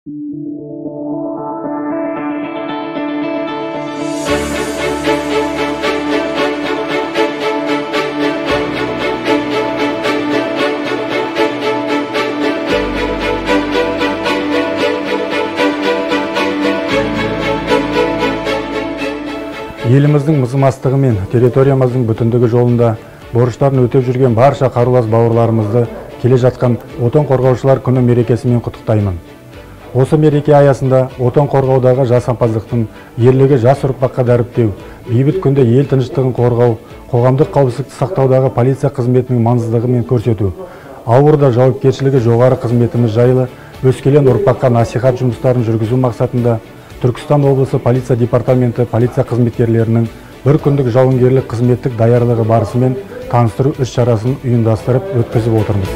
Еліміздің мызымастығы мен территориямыздың бүтіндігі жолында борыштарын өтеп жүрген барша қарулас бауырларымызды келе жатқан отан қорғаушылар күні мерекесімен құттықтаймын. Осы мереке аясында отан қорғаудағы жасампаздықтың ерлігі жас ұрпаққа дәріптеу, бейбіт күнде ел тыныштығын қорғау, қоғамдық қауіпсіздікті сақтаудағы полиция қызметінің маңыздылығын көрсету, ауыр да жауапкершілігі жоғары қызметіміз жайлы өскелең ұрпаққа насихат жұмыстарын жүргізу мақсатында Түркістан облысы полиция департаменті полиция қызметкерлерінің бір күндік жауынгерлік қызметтік даярлығы барысымен таныстыру іс-шарасын ұйымдастырып өткізіп отырмыз.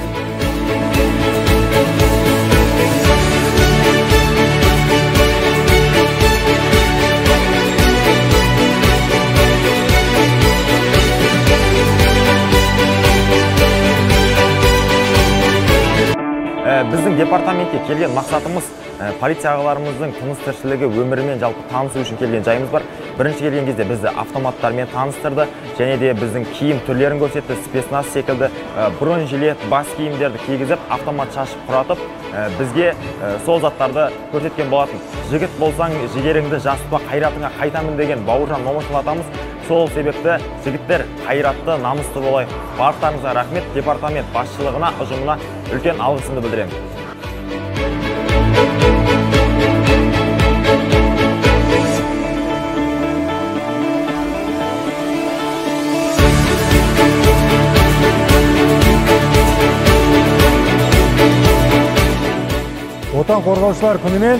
Біздің департаментке келген мақсатымыз полиция ағаларымыздың тыныс тіршілігі өмірімен жалпы танысу үшін келген жайымыз бар. Бірінші келген кезде бізді автоматтармен таныстырды, және де біздің киім түрлерін көрсетті, спецназ секілді бронежилет, бас киімдерді кигізіп, автомат шашып құратып, бізге сол заттарды көрсеткен болатын. Жігіт болсаң, жігеріңді жасытпа, қайратыңа қайтамын деген Бауыржан Момышұлы атамыз. Сол себепті жігіттер қайратты, намысты болайық. Барлықтарыңызға рахмет, департамент басшылығына, ұжымына үлкен алғысымды білдіремін. Отан қорғаушылар күнімен